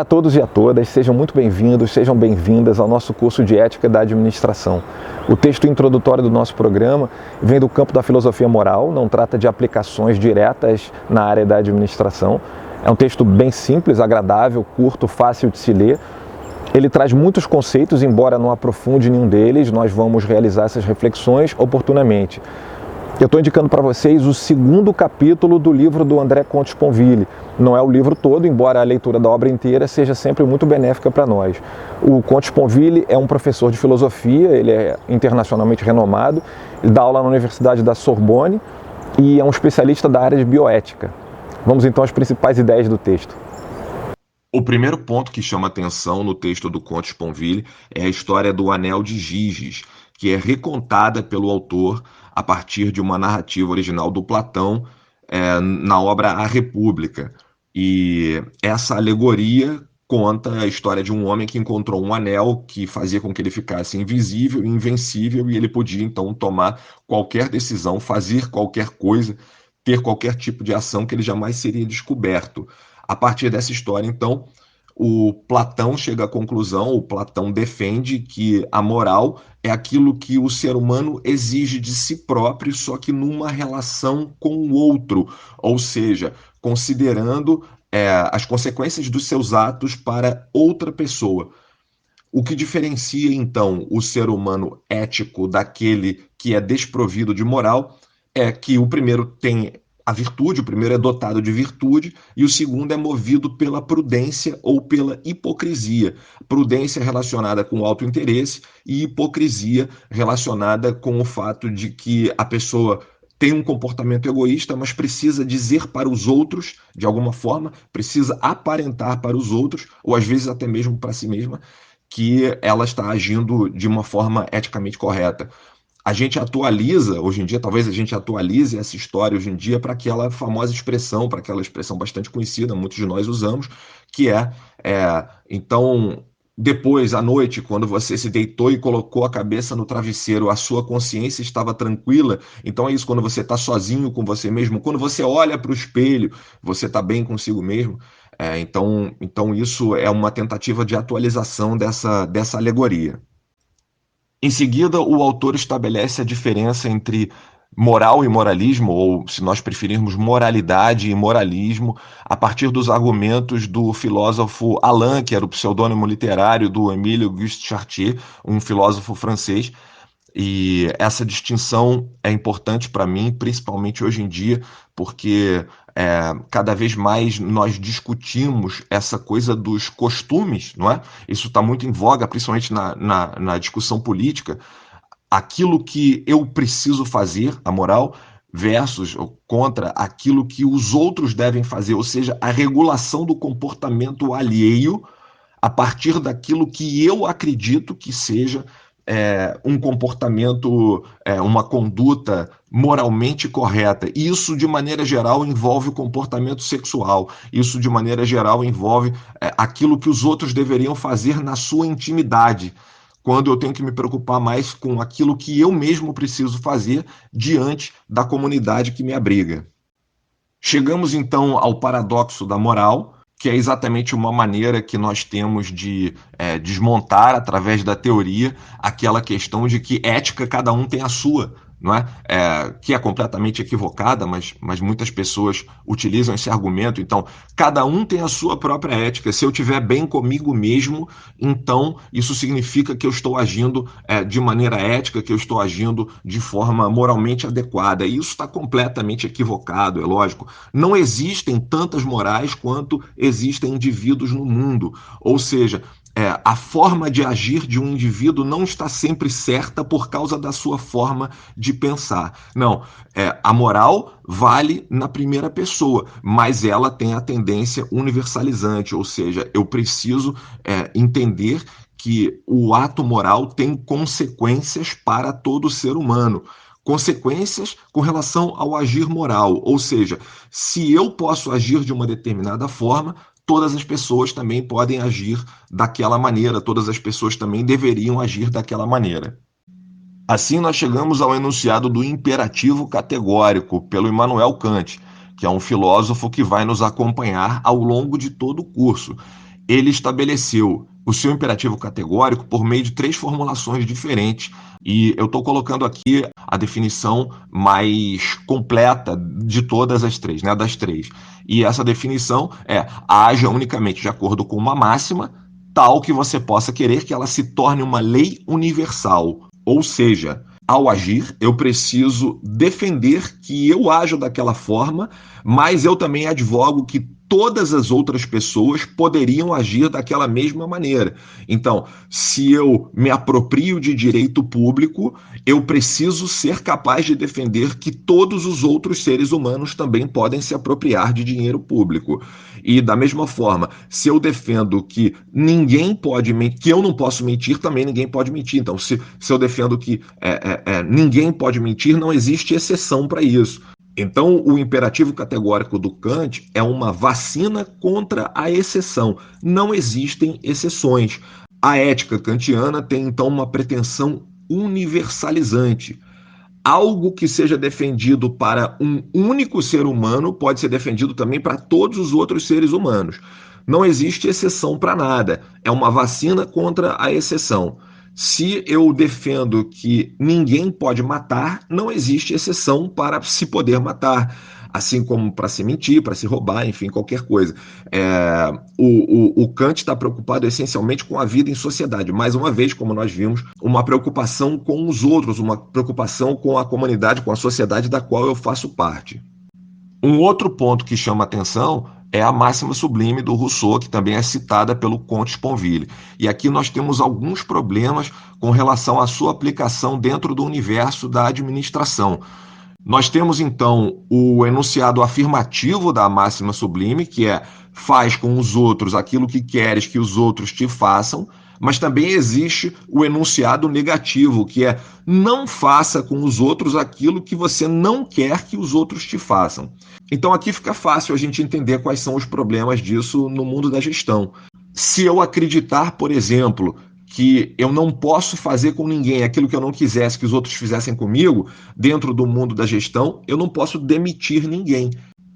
Olá a todos e a todas, sejam muito bem-vindos, sejam bem-vindas ao nosso curso de Ética da Administração. O texto introdutório do nosso programa vem do campo da filosofia moral, não trata de aplicações diretas na área da administração. É um texto bem simples, agradável, curto, fácil de se ler. Ele traz muitos conceitos, embora não aprofunde nenhum deles, nós vamos realizar essas reflexões oportunamente. Eu estou indicando para vocês o segundo capítulo do livro do André Comte-Sponville. Não é o livro todo, embora a leitura da obra inteira seja sempre muito benéfica para nós. O Comte-Sponville é um professor de filosofia, ele é internacionalmente renomado, ele dá aula na Universidade da Sorbonne e é um especialista da área de bioética. Vamos então às principais ideias do texto. O primeiro ponto que chama atenção no texto do Comte-Sponville é a história do Anel de Giges, que é recontada pelo autor a partir de uma narrativa original do Platão na obra A República. E essa alegoria conta a história de um homem que encontrou um anel que fazia com que ele ficasse invisível e invencível, e ele podia então tomar qualquer decisão, fazer qualquer coisa, ter qualquer tipo de ação que ele jamais seria descoberto. A partir dessa história, então, o Platão chega à conclusão, o Platão defende que a moral é aquilo que o ser humano exige de si próprio, só que numa relação com o outro, ou seja, considerando as consequências dos seus atos para outra pessoa. O que diferencia, então, o ser humano ético daquele que é desprovido de moral é que o primeiro tem a virtude, o primeiro é dotado de virtude e o segundo é movido pela prudência ou pela hipocrisia. Prudência relacionada com o autointeresse e hipocrisia relacionada com o fato de que a pessoa tem um comportamento egoísta, mas precisa dizer para os outros, de alguma forma, precisa aparentar para os outros, ou às vezes até mesmo para si mesma, que ela está agindo de uma forma eticamente correta. A gente atualiza, hoje em dia, talvez a gente atualize essa história hoje em dia para aquela famosa expressão, para aquela expressão bastante conhecida, muitos de nós usamos, que então, depois, à noite, quando você se deitou e colocou a cabeça no travesseiro, a sua consciência estava tranquila. Então é isso, quando você está sozinho com você mesmo, quando você olha para o espelho, você está bem consigo mesmo. Então isso é uma tentativa de atualização dessa alegoria. Em seguida, o autor estabelece a diferença entre moral e moralismo, ou, se nós preferirmos, moralidade e moralismo, a partir dos argumentos do filósofo Alain, que era o pseudônimo literário do Émile Auguste Chartier, um filósofo francês. E essa distinção é importante para mim, principalmente hoje em dia, porque cada vez mais nós discutimos essa coisa dos costumes, não é? Isso está muito em voga, principalmente na discussão política. Aquilo que eu preciso fazer, a moral, versus ou contra aquilo que os outros devem fazer, ou seja, a regulação do comportamento alheio a partir daquilo que eu acredito que seja um comportamento, uma conduta moralmente correta. Isso, de maneira geral, envolve o comportamento sexual. Isso, de maneira geral, envolve aquilo que os outros deveriam fazer na sua intimidade, quando eu tenho que me preocupar mais com aquilo que eu mesmo preciso fazer diante da comunidade que me abriga. Chegamos, então, ao paradoxo da moral, que é exatamente uma maneira que nós temos de desmontar, através da teoria, aquela questão de que ética cada um tem a sua, não é? Que é completamente equivocada, mas muitas pessoas utilizam esse argumento. Então, cada um tem a sua própria ética. Se eu estiver bem comigo mesmo, então isso significa que eu estou agindo de maneira ética, que eu estou agindo de forma moralmente adequada. E isso está completamente equivocado, é lógico. Não existem tantas morais quanto existem indivíduos no mundo. Ou seja, a forma de agir de um indivíduo não está sempre certa por causa da sua forma de pensar. Não, a moral vale na primeira pessoa, mas ela tem a tendência universalizante, ou seja, eu preciso entender que o ato moral tem consequências para todo ser humano. Consequências com relação ao agir moral, ou seja, se eu posso agir de uma determinada forma, todas as pessoas também podem agir daquela maneira, todas as pessoas também deveriam agir daquela maneira. Assim, nós chegamos ao enunciado do imperativo categórico, pelo Immanuel Kant, que é um filósofo que vai nos acompanhar ao longo de todo o curso. ele estabeleceu o seu imperativo categórico por meio de 3 formulações diferentes, e eu estou colocando aqui a definição mais completa de todas as 3, né, das 3. E essa definição é: haja unicamente de acordo com uma máxima, tal que você possa querer que ela se torne uma lei universal. Ou seja, ao agir, eu preciso defender que eu ajo daquela forma, mas eu também advogo que todas as outras pessoas poderiam agir daquela mesma maneira. Então, se eu me aproprio de direito público, eu preciso ser capaz de defender que todos os outros seres humanos também podem se apropriar de dinheiro público. E da mesma forma, se eu defendo que ninguém pode mentir, que eu não posso mentir, também ninguém pode mentir. Então, se eu defendo que ninguém pode mentir, não existe exceção para isso. Então, o imperativo categórico do Kant é uma vacina contra a exceção. Não existem exceções. A ética kantiana tem, então, uma pretensão universalizante. Algo que seja defendido para um único ser humano pode ser defendido também para todos os outros seres humanos. Não existe exceção para nada. É uma vacina contra a exceção. Se eu defendo que ninguém pode matar, não existe exceção para se poder matar. Assim como para se mentir, para se roubar, enfim, qualquer coisa. O Kant está preocupado essencialmente com a vida em sociedade. Mais uma vez, como nós vimos, uma preocupação com os outros, uma preocupação com a comunidade, com a sociedade da qual eu faço parte. Um outro ponto que chama atenção é a máxima sublime do Rousseau, que também é citada pelo Comte Sponville. E aqui nós temos alguns problemas com relação à sua aplicação dentro do universo da administração. Nós temos, então, o enunciado afirmativo da máxima sublime, que é: faz com os outros aquilo que queres que os outros te façam, mas também existe o enunciado negativo, que é: não faça com os outros aquilo que você não quer que os outros te façam. Então aqui fica fácil a gente entender quais são os problemas disso no mundo da gestão. Se eu acreditar, por exemplo, que eu não posso fazer com ninguém aquilo que eu não quisesse que os outros fizessem comigo, dentro do mundo da gestão, eu não posso demitir ninguém.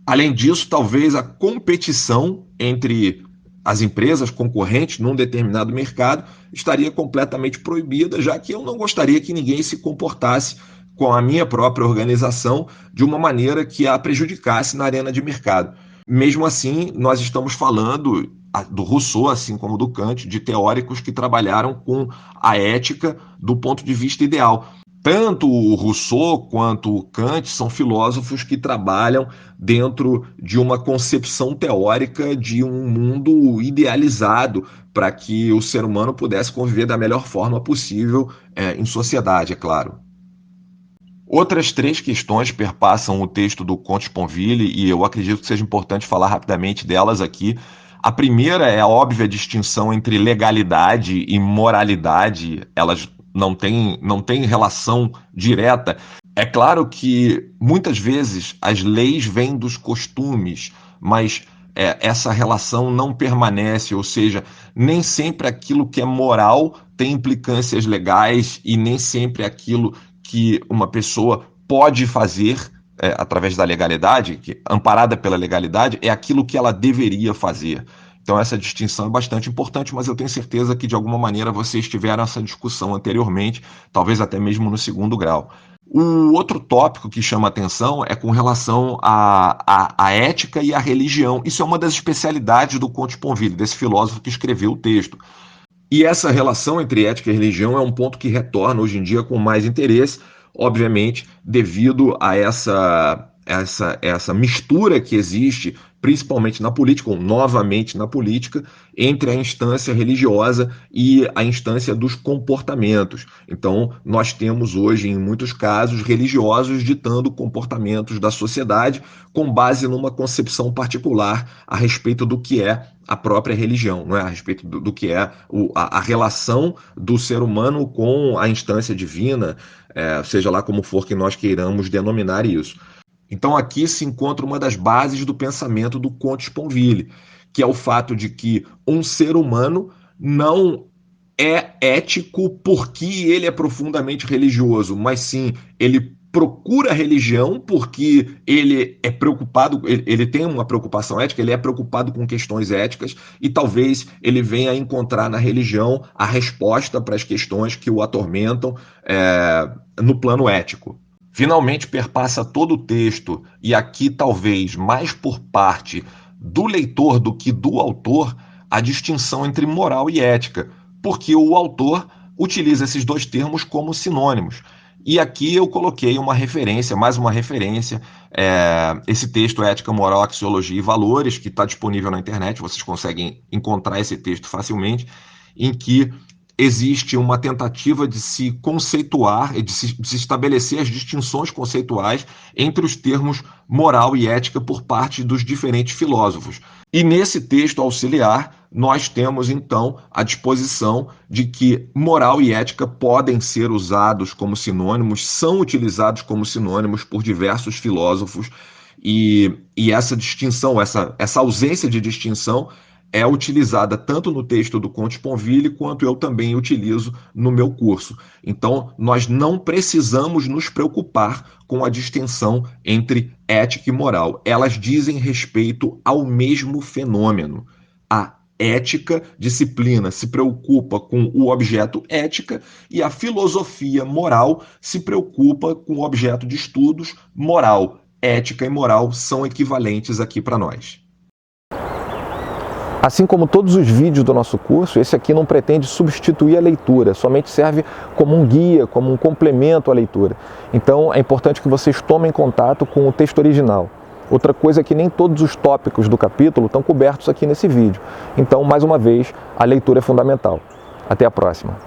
Além disso, talvez a competição entre as empresas concorrentes num determinado mercado estaria completamente proibida, já que eu não gostaria que ninguém se comportasse com a minha própria organização de uma maneira que a prejudicasse na arena de mercado. Mesmo assim, nós estamos falando do Rousseau, assim como do Kant, de teóricos que trabalharam com a ética do ponto de vista ideal. Tanto o Rousseau quanto o Kant são filósofos que trabalham dentro de uma concepção teórica de um mundo idealizado para que o ser humano pudesse conviver da melhor forma possível em sociedade, é claro. Outras 3 questões perpassam o texto do Comte Sponville e eu acredito que seja importante falar rapidamente delas aqui. A primeira é a óbvia distinção entre legalidade e moralidade. Elas não têm relação direta. É claro que muitas vezes as leis vêm dos costumes, mas essa relação não permanece, ou seja, nem sempre aquilo que é moral tem implicâncias legais e nem sempre aquilo que uma pessoa pode fazer através da legalidade, amparada pela legalidade, é aquilo que ela deveria fazer. Então essa distinção é bastante importante, mas eu tenho certeza que de alguma maneira vocês tiveram essa discussão anteriormente, talvez até mesmo no 2º grau. O outro tópico que chama atenção é com relação à ética e à religião. Isso é uma das especialidades do Comte Sponville, desse filósofo que escreveu o texto. E essa relação entre ética e religião é um ponto que retorna hoje em dia com mais interesse, obviamente, devido a essa mistura que existe, principalmente na política, ou novamente na política, entre a instância religiosa e a instância dos comportamentos. Então, nós temos hoje, em muitos casos, religiosos ditando comportamentos da sociedade com base numa concepção particular a respeito do que é a própria religião, não é? A respeito do que é a relação do ser humano com a instância divina, seja lá como for que nós queiramos denominar isso. Então aqui se encontra uma das bases do pensamento do Comte Sponville, que é o fato de que um ser humano não é ético porque ele é profundamente religioso, mas sim, ele procura religião porque ele é preocupado, ele tem uma preocupação ética, ele é preocupado com questões éticas e talvez ele venha a encontrar na religião a resposta para as questões que o atormentam no plano ético. Finalmente perpassa todo o texto, e aqui talvez mais por parte do leitor do que do autor, a distinção entre moral e ética, porque o autor utiliza esses dois termos como sinônimos. E aqui eu coloquei uma referência, mais uma referência, esse texto Ética, Moral, Axiologia e Valores, que está disponível na internet, vocês conseguem encontrar esse texto facilmente, em que existe uma tentativa de se conceituar, de se estabelecer as distinções conceituais entre os termos moral e ética por parte dos diferentes filósofos. E nesse texto auxiliar, nós temos então a disposição de que moral e ética podem ser usados como sinônimos, são utilizados como sinônimos por diversos filósofos, e essa distinção, essa ausência de distinção é utilizada tanto no texto do Comte Sponville quanto eu também utilizo no meu curso. Então, nós não precisamos nos preocupar com a distinção entre ética e moral. Elas dizem respeito ao mesmo fenômeno. A ética, disciplina, se preocupa com o objeto ética e a filosofia moral se preocupa com o objeto de estudos moral. Ética e moral são equivalentes aqui para nós. Assim como todos os vídeos do nosso curso, esse aqui não pretende substituir a leitura, somente serve como um guia, como um complemento à leitura. Então é importante que vocês tomem contato com o texto original. Outra coisa é que nem todos os tópicos do capítulo estão cobertos aqui nesse vídeo. Então, mais uma vez, a leitura é fundamental. Até a próxima.